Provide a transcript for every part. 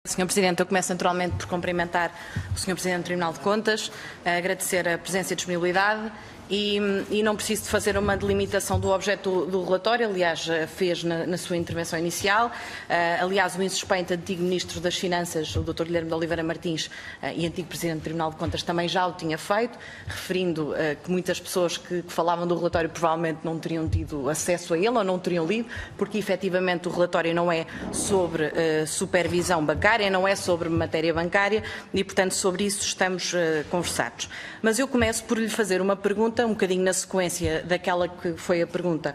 Sr. Presidente, eu começo naturalmente por cumprimentar o Sr. Presidente do Tribunal de Contas, agradecer a presença e a disponibilidade e não preciso de fazer uma delimitação do objeto do relatório, aliás, fez na sua intervenção inicial. Aliás, o insuspeito antigo Ministro das Finanças, o Dr. Guilherme de Oliveira Martins, e antigo Presidente do Tribunal de Contas, também já o tinha feito, referindo que muitas pessoas que falavam do relatório provavelmente não teriam tido acesso a ele ou não teriam lido, porque efetivamente o relatório não é sobre supervisão bancária, não é sobre matéria bancária e, portanto, sobre isso estamos conversados. Mas eu começo por lhe fazer uma pergunta, um bocadinho na sequência daquela que foi a pergunta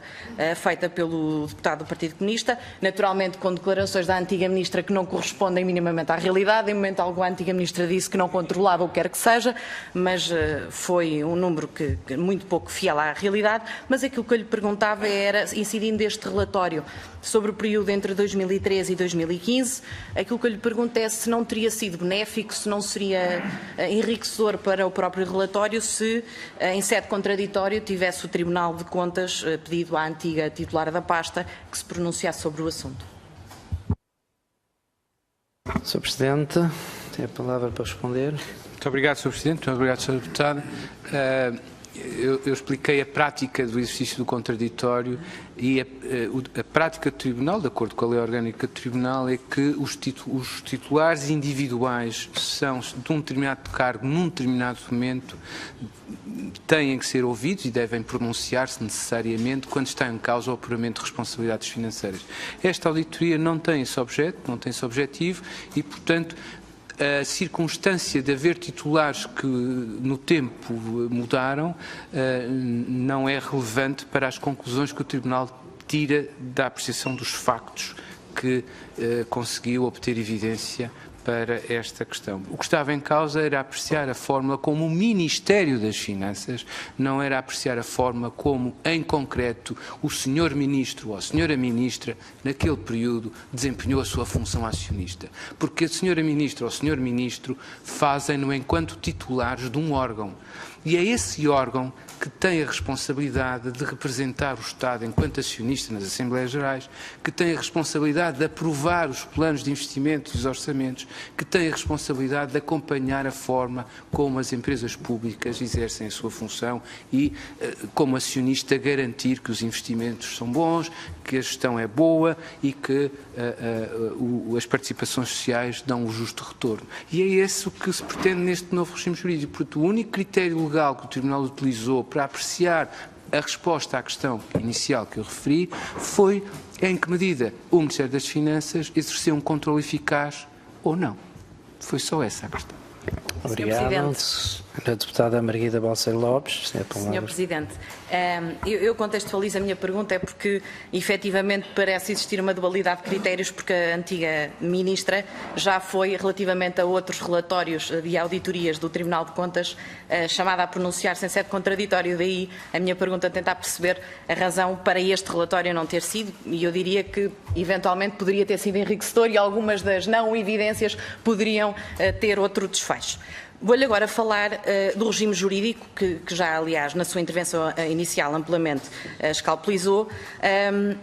feita pelo deputado do Partido Comunista, naturalmente com declarações da antiga Ministra que não correspondem minimamente à realidade. Em momento algum a antiga Ministra disse que não controlava o que quer que seja, mas foi um número que muito pouco fiel à realidade. Mas aquilo que eu lhe perguntava era, incidindo este relatório sobre o período entre 2013 e 2015, aquilo que eu lhe pergunto é se não teria sido benéfico, se não seria enriquecedor para o próprio relatório se, em sede contraditória, tivesse o Tribunal de Contas pedido à antiga titular da pasta que se pronunciasse sobre o assunto. Sr. Presidente, tem a palavra para responder. Muito obrigado, Sr. Presidente. Muito obrigado, Sr. Deputado. Eu expliquei a prática do exercício do contraditório e a prática do Tribunal, de acordo com a Lei Orgânica do Tribunal, é que os titulares individuais são de um determinado cargo num determinado momento têm que ser ouvidos e devem pronunciar-se necessariamente quando está em causa o apuramento de responsabilidades financeiras. Esta auditoria não tem esse objeto, não tem esse objetivo e, portanto, a circunstância de haver titulares que no tempo mudaram não é relevante para as conclusões que o Tribunal tira da apreciação dos factos que conseguiu obter evidência para esta questão. O que estava em causa era apreciar a forma como o Ministério das Finanças, não era apreciar a forma como, em concreto, o Sr. Ministro ou a Sra. Ministra, naquele período, desempenhou a sua função acionista. Porque a Sra. Ministra ou o Sr. Ministro fazem-no enquanto titulares de um órgão. E é esse órgão que tem a responsabilidade de representar o Estado enquanto acionista nas Assembleias Gerais, que tem a responsabilidade de aprovar os planos de investimento e os orçamentos, que tem a responsabilidade de acompanhar a forma como as empresas públicas exercem a sua função e, como acionista, garantir que os investimentos são bons, que a gestão é boa e que as participações sociais dão o justo retorno. E é esse o que se pretende neste novo regime jurídico. Porque o único critério legal que o Tribunal utilizou para apreciar a resposta à questão inicial que eu referi foi em que medida o Ministério das Finanças exerceu um controle eficaz ou não. Foi só essa a questão. Obrigado. A deputada Margarida Balseiro Lopes. Sr. Presidente, eu contextualizo a minha pergunta é porque efetivamente parece existir uma dualidade de critérios, porque a antiga Ministra já foi, relativamente a outros relatórios de auditorias do Tribunal de Contas, chamada a pronunciar-se em sede contraditório. Daí a minha pergunta tentar perceber a razão para este relatório não ter sido, e eu diria que eventualmente poderia ter sido enriquecedor e algumas das não evidências poderiam ter outro desfecho. Vou-lhe agora falar do regime jurídico, que já, aliás, na sua intervenção inicial amplamente escalpelizou,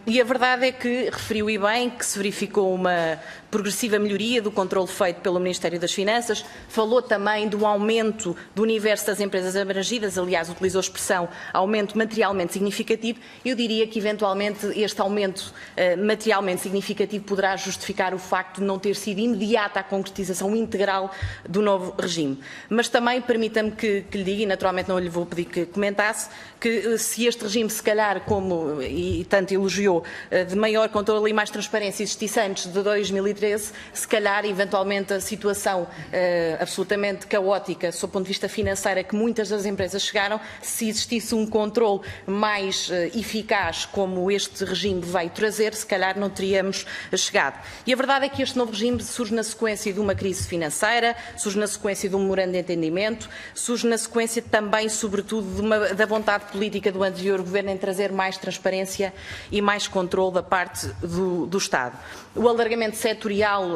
e a verdade é que referiu e bem que se verificou uma progressiva melhoria do controle feito pelo Ministério das Finanças, falou também do aumento do universo das empresas abrangidas, aliás, utilizou a expressão aumento materialmente significativo. Eu diria que, eventualmente, este aumento materialmente significativo poderá justificar o facto de não ter sido imediata a concretização integral do novo regime. Mas também permita-me que lhe diga, e naturalmente não lhe vou pedir que comentasse, que se este regime, se calhar, como e tanto elogiou, de maior controle e mais transparência existisse antes de 2013, se calhar, eventualmente, a situação absolutamente caótica, sob o ponto de vista financeiro, a que muitas das empresas chegaram, se existisse um controle mais eficaz, como este regime veio trazer, se calhar não teríamos chegado. E a verdade é que este novo regime surge na sequência de uma crise financeira, surge na sequência de um memorando de entendimento, surge na sequência também, sobretudo, da vontade política do anterior governo em trazer mais transparência e mais controle da parte do Estado. O alargamento setorial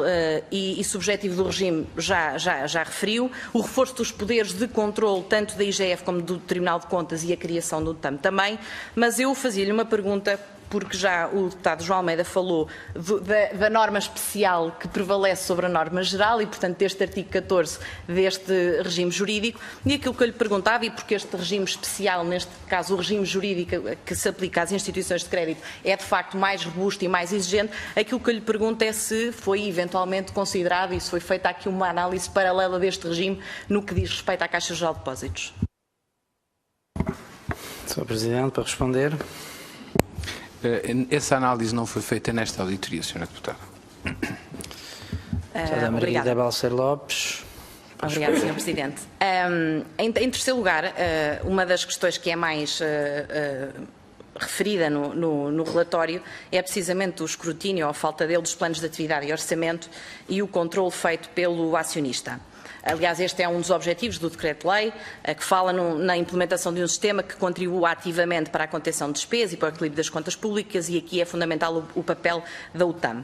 e subjetivo do regime já referiu, o reforço dos poderes de controle tanto da IGF como do Tribunal de Contas e a criação do TAM também, mas eu fazia-lhe uma pergunta porque já o deputado João Almeida falou da norma especial que prevalece sobre a norma geral e, portanto, deste artigo 14 deste regime jurídico. E aquilo que eu lhe perguntava, e porque este regime especial, neste caso o regime jurídico que se aplica às instituições de crédito, é de facto mais robusto e mais exigente, aquilo que eu lhe pergunto é se foi eventualmente considerado e se foi feita aqui uma análise paralela deste regime no que diz respeito à Caixa Geral de Depósitos. Sr. Presidente, para responder. Essa análise não foi feita nesta auditoria, Sra. Deputada. Deputada Margarida Balseiro Lopes. Obrigada, Sr. Presidente. Em terceiro lugar, uma das questões que é mais referida no relatório é precisamente o escrutínio, ou a falta dele, dos planos de atividade e orçamento e o controle feito pelo acionista. Aliás, este é um dos objetivos do Decreto-Lei, que fala na implementação de um sistema que contribua ativamente para a contenção de despesas e para o equilíbrio das contas públicas, e aqui é fundamental o papel da UTAM.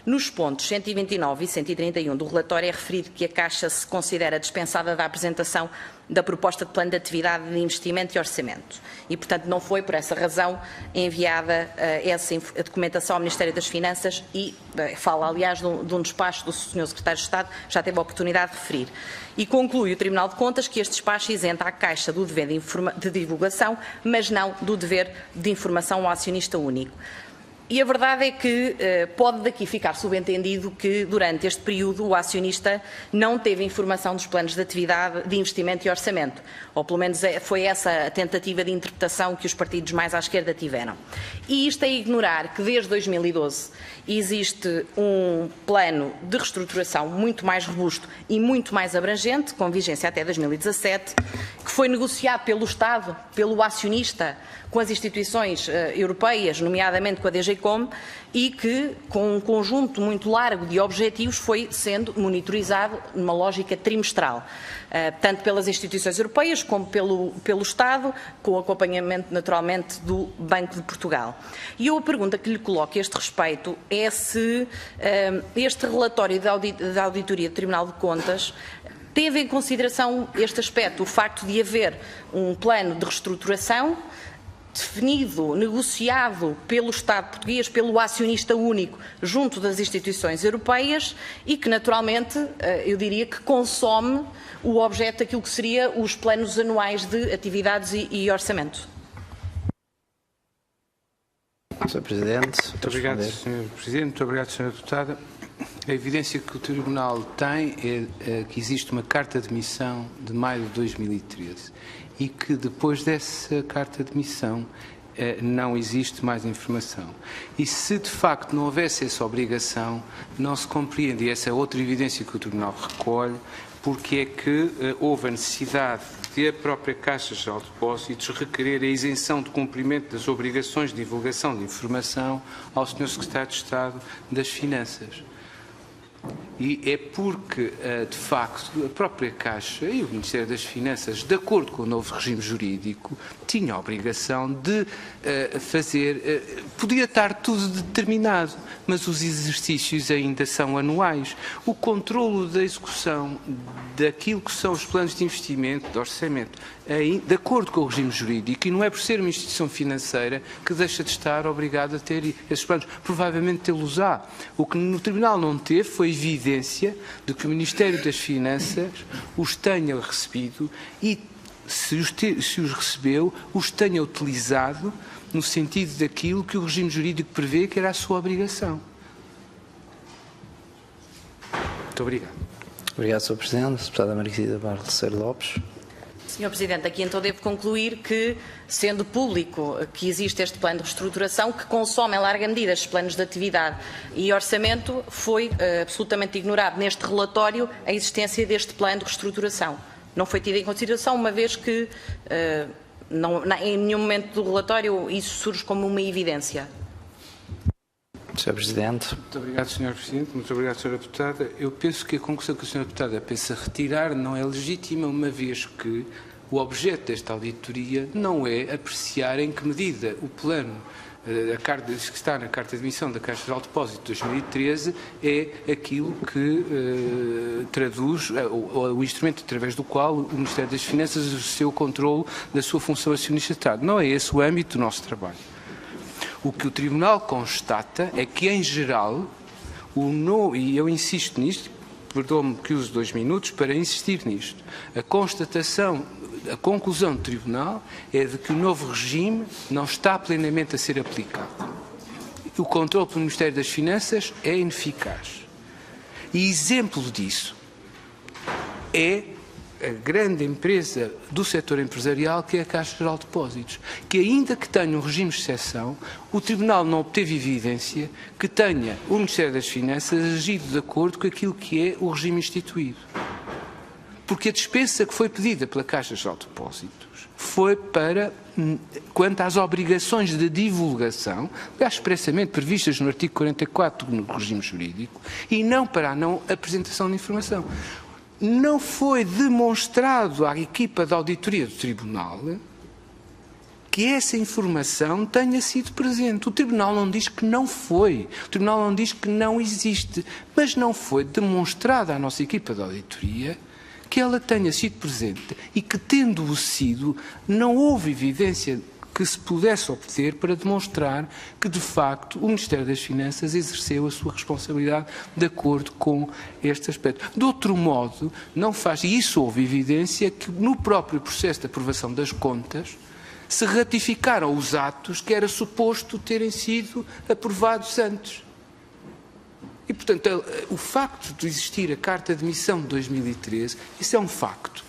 Nos pontos 129 e 131 do relatório é referido que a Caixa se considera dispensada da apresentação da proposta de plano de atividade de investimento e orçamento e, portanto, não foi por essa razão enviada essa documentação ao Ministério das Finanças e fala, aliás, de um despacho do Sr. Secretário de Estado, já teve a oportunidade de referir. E conclui o Tribunal de Contas que este despacho isenta a Caixa do dever de divulgação, mas não do dever de informação ao acionista único. E a verdade é que pode daqui ficar subentendido que durante este período o acionista não teve informação dos planos de atividade, de investimento e orçamento, ou pelo menos foi essa a tentativa de interpretação que os partidos mais à esquerda tiveram. E isto é ignorar que desde 2012 existe um plano de reestruturação muito mais robusto e muito mais abrangente, com vigência até 2017, que foi negociado pelo Estado, pelo acionista, com as instituições europeias, nomeadamente com a DGCOM, e que, com um conjunto muito largo de objetivos, foi sendo monitorizado numa lógica trimestral, tanto pelas instituições europeias como pelo Estado, com o acompanhamento, naturalmente, do Banco de Portugal. E eu a pergunta que lhe coloco a este respeito é se este relatório da Auditoria do Tribunal de Contas teve em consideração este aspecto, o facto de haver um plano de reestruturação definido, negociado pelo Estado português, pelo acionista único, junto das instituições europeias e que, naturalmente, eu diria que consome o objeto daquilo que seria os planos anuais de atividades e orçamento. Sr. Presidente. Muito obrigado, Sr. Presidente. Muito obrigado, Sra. Deputada. A evidência que o Tribunal tem é que existe uma carta de missão de maio de 2013 e que depois dessa carta de missão não existe mais informação. E se de facto não houvesse essa obrigação, não se compreende, e essa é outra evidência que o Tribunal recolhe, porque é que houve a necessidade de a própria Caixa Geral de Depósitos requerer a isenção de cumprimento das obrigações de divulgação de informação ao Sr. Secretário de Estado das Finanças. E é porque, de facto, a própria Caixa e o Ministério das Finanças, de acordo com o novo regime jurídico, tinham a obrigação de fazer... Podia estar tudo determinado, mas os exercícios ainda são anuais. O controlo da execução daquilo que são os planos de investimento, de orçamento, de acordo com o regime jurídico, e não é por ser uma instituição financeira que deixa de estar obrigada a ter esses planos. Provavelmente tê-los-á. O que no Tribunal não teve foi evidência de que o Ministério das Finanças os tenha recebido e, se os recebeu, os tenha utilizado no sentido daquilo que o regime jurídico prevê que era a sua obrigação. Muito obrigado. Obrigado, Sr. Presidente. Deputada Margarida Balseiro Lopes. Sr. Presidente, aqui então devo concluir que, sendo público que existe este plano de reestruturação, que consome em larga medida estes planos de atividade e orçamento, foi absolutamente ignorado neste relatório a existência deste plano de reestruturação. Não foi tido em consideração, uma vez que em nenhum momento do relatório isso surge como uma evidência. Sr. Presidente. Muito obrigado, Sr. Presidente. Muito obrigado, Sra. Deputada. Eu penso que a conclusão que a Sra. Deputada pensa retirar não é legítima, uma vez que o objeto desta auditoria não é apreciar em que medida o plano que está na Carta de Missão da Caixa Geral de Depósitos de 2013 é aquilo que traduz o instrumento através do qual o Ministério das Finanças exerceu o controle da sua função acionista de Estado. Não é esse o âmbito do nosso trabalho. O que o Tribunal constata é que, em geral, e eu insisto nisto, perdoe-me que use 2 minutos para insistir nisto, a conclusão do Tribunal é de que o novo regime não está plenamente a ser aplicado. O controle pelo Ministério das Finanças é ineficaz. E exemplo disso é a grande empresa do setor empresarial, que é a Caixa Geral de Depósitos, que ainda que tenha um regime de exceção, o Tribunal não obteve evidência que tenha o Ministério das Finanças agido de acordo com aquilo que é o regime instituído. Porque a dispensa que foi pedida pela Caixa Geral de Depósitos foi quanto às obrigações de divulgação, expressamente previstas no artigo 44 do regime jurídico, e não para a não apresentação de informação. Não foi demonstrado à equipa de auditoria do Tribunal que essa informação tenha sido presente. O Tribunal não diz que não foi, o Tribunal não diz que não existe, mas não foi demonstrado à nossa equipa de auditoria que ela tenha sido presente e que, tendo-o sido, não houve evidência que se pudesse obter para demonstrar que, de facto, o Ministério das Finanças exerceu a sua responsabilidade de acordo com este aspecto. De outro modo, não faz, e isso houve evidência que no próprio processo de aprovação das contas se ratificaram os atos que era suposto terem sido aprovados antes. E, portanto, o facto de existir a Carta de Missão de 2013, isso é um facto.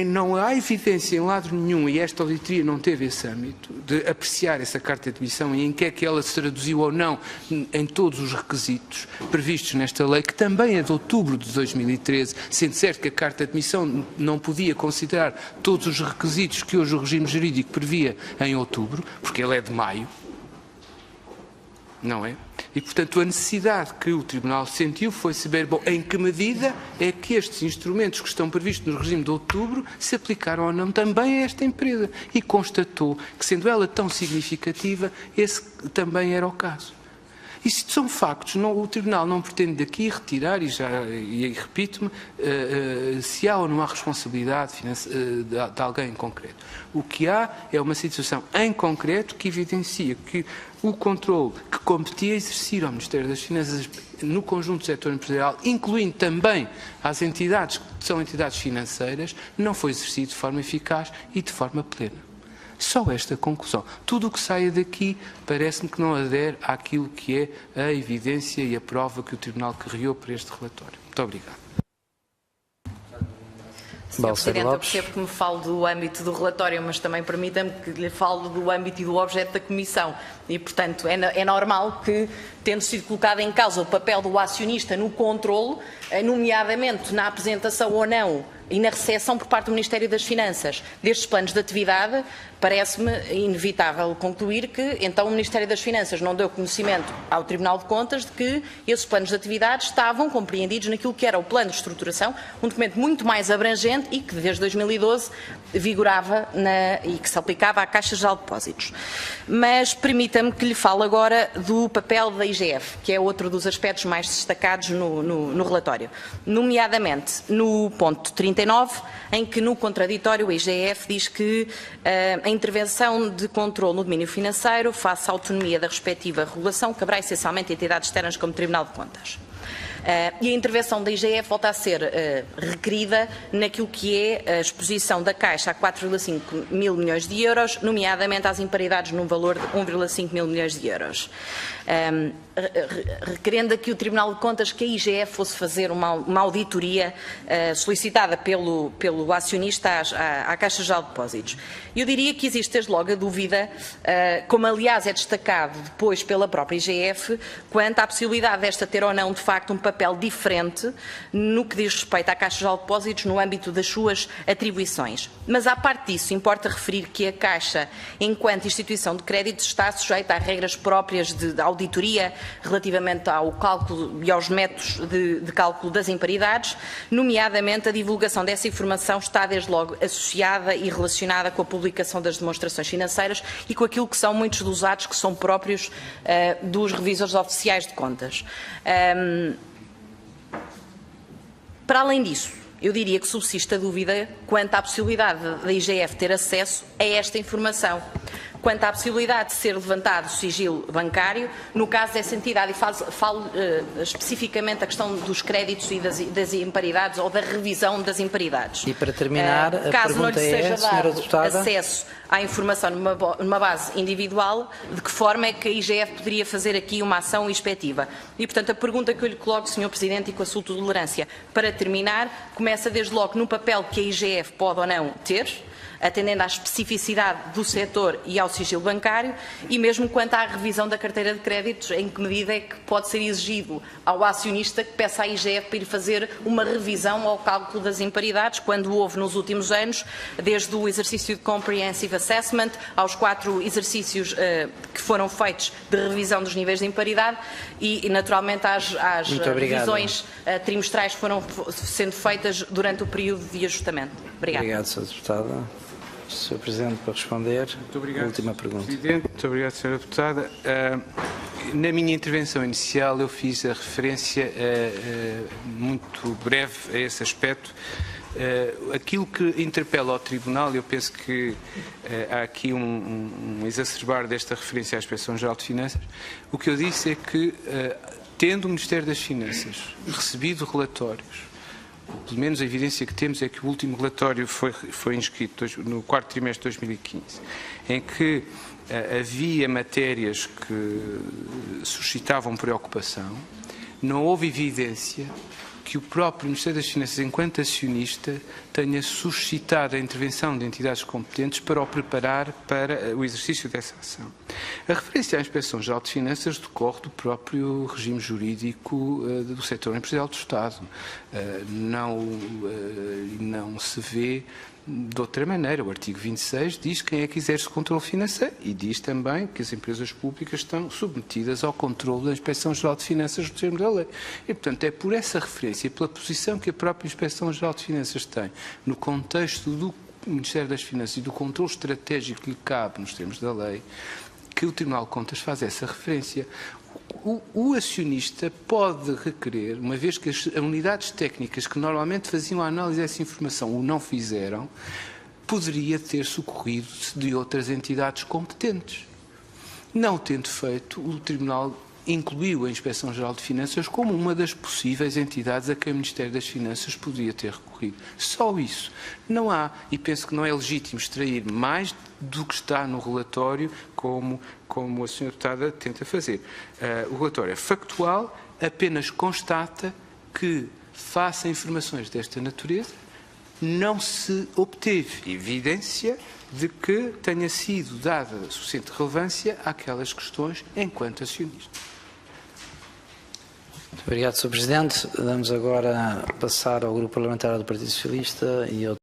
Não há evidência em lado nenhum, e esta auditoria não teve esse âmbito, de apreciar essa Carta de Missão e em que é que ela se traduziu ou não em todos os requisitos previstos nesta lei, que também é de outubro de 2013, sendo certo que a Carta de Missão não podia considerar todos os requisitos que hoje o regime jurídico previa em outubro, porque ele é de maio, não é? E, portanto, a necessidade que o Tribunal sentiu foi saber, bom, em que medida é que estes instrumentos que estão previstos no regime de outubro se aplicaram ou não também a esta empresa. E constatou que, sendo ela tão significativa, esse também era o caso. Isso são factos. O Tribunal não pretende daqui retirar, e repito-me, se há ou não há responsabilidade de alguém em concreto. O que há é uma situação em concreto que evidencia que o controle que competia exercer ao Ministério das Finanças no conjunto do setor empresarial, incluindo também as entidades que são entidades financeiras, não foi exercido de forma eficaz e de forma plena. Só esta conclusão. Tudo o que saia daqui parece-me que não adere àquilo que é a evidência e a prova que o Tribunal criou para este relatório. Muito obrigado. Sr. Presidente, eu percebo que me falo do âmbito do relatório, mas também permita-me que lhe falo do âmbito e do objeto da Comissão. E, portanto, é normal que, tendo sido colocado em causa o papel do acionista no controlo, nomeadamente na apresentação ou não e na recepção por parte do Ministério das Finanças destes planos de atividade, parece-me inevitável concluir que, então, o Ministério das Finanças não deu conhecimento ao Tribunal de Contas de que esses planos de atividade estavam compreendidos naquilo que era o plano de estruturação, um documento muito mais abrangente e que, desde 2012, vigorava e que se aplicava à Caixa Geral de Depósitos. Mas permita-me que lhe fale agora do papel da IGF, que é outro dos aspectos mais destacados no relatório, nomeadamente no ponto 39, em que no contraditório a IGF diz que a intervenção de controle no domínio financeiro, face à autonomia da respectiva regulação, caberá essencialmente a entidades externas como Tribunal de Contas. E a intervenção da IGF volta a ser requerida naquilo que é a exposição da Caixa a 4,5 mil milhões de euros, nomeadamente às imparidades num valor de 1,5 mil milhões de euros. Requerendo aqui o Tribunal de Contas que a IGF fosse fazer uma auditoria solicitada pelo acionista à Caixa Geral de Depósitos. Eu diria que existe desde logo a dúvida, como aliás é destacado depois pela própria IGF, quanto à possibilidade desta ter ou não de facto um papel diferente no que diz respeito à Caixa Geral de Depósitos no âmbito das suas atribuições. Mas à parte disso, importa referir que a Caixa, enquanto instituição de crédito, está sujeita a regras próprias de auditoria relativamente ao cálculo e aos métodos de cálculo das imparidades, nomeadamente a divulgação dessa informação está desde logo associada e relacionada com a publicação das demonstrações financeiras e com aquilo que são muitos dos atos que são próprios dos revisores oficiais de contas. Para além disso, eu diria que subsiste a dúvida quanto à possibilidade da IGF ter acesso a esta informação, quanto à possibilidade de ser levantado o sigilo bancário, no caso dessa entidade, e falo especificamente a questão dos créditos e das imparidades ou da revisão das imparidades. E para terminar, a caso não lhe pergunta seja é, Sra. Deputada, dado acesso à informação numa base individual, de que forma é que a IGF poderia fazer aqui uma ação inspectiva? E, portanto, a pergunta que eu lhe coloco, Sr. Presidente, e com a sua tolerância, para terminar, começa desde logo no papel que a IGF pode ou não ter, atendendo à especificidade do setor e ao sigilo bancário, e mesmo quanto à revisão da carteira de créditos, em que medida é que pode ser exigido ao acionista que peça à IGF para ir fazer uma revisão ao cálculo das imparidades, quando houve nos últimos anos, desde o exercício de Comprehensive Assessment aos 4 exercícios que foram feitos de revisão dos níveis de imparidade e naturalmente às revisões trimestrais que foram sendo feitas durante o período de ajustamento. Obrigada. Obrigado, Sra. Deputada. Sr. Presidente, para responder, Muito obrigado, última pergunta. Presidente. Muito obrigado, Sra. Deputada. Na minha intervenção inicial eu fiz a referência muito breve a esse aspecto. Aquilo que interpela ao Tribunal, eu penso que há aqui um exacerbar desta referência à Inspeção-Geral de Finanças. O que eu disse é que, tendo o Ministério das Finanças recebido relatórios, pelo menos a evidência que temos é que o último relatório foi inscrito no 4º trimestre de 2015, em que havia matérias que suscitavam preocupação, não houve evidência que o próprio Ministério das Finanças, enquanto acionista, tenha suscitado a intervenção de entidades competentes para o preparar para o exercício dessa ação. A referência à Inspeção-Geral de Finanças decorre do próprio regime jurídico do setor empresarial do Estado. Não se vê de outra maneira. O artigo 26 diz quem é que exerce o controle financeiro e diz também que as empresas públicas estão submetidas ao controle da Inspeção-Geral de Finanças no termo da lei. E, portanto, é por essa referência e pela posição que a própria Inspeção-Geral de Finanças tem no contexto do Ministério das Finanças e do controle estratégico que lhe cabe nos termos da lei que o Tribunal de Contas faz essa referência. O acionista pode requerer, uma vez que as unidades técnicas que normalmente faziam a análise dessa informação o não fizeram, poderia ter socorrido de outras entidades competentes. Não tendo feito, o Tribunal incluiu a Inspeção-Geral de Finanças como uma das possíveis entidades a que o Ministério das Finanças podia ter recorrido. Só isso. Não há, e penso que não é legítimo extrair mais do que está no relatório, como a Sra. Deputada tenta fazer. O relatório é factual, apenas constata que, face a informações desta natureza, não se obteve evidência de que tenha sido dada suficiente relevância àquelas questões enquanto acionista. Muito obrigado, Sr. Presidente. Vamos agora passar ao Grupo Parlamentar do Partido Socialista e ao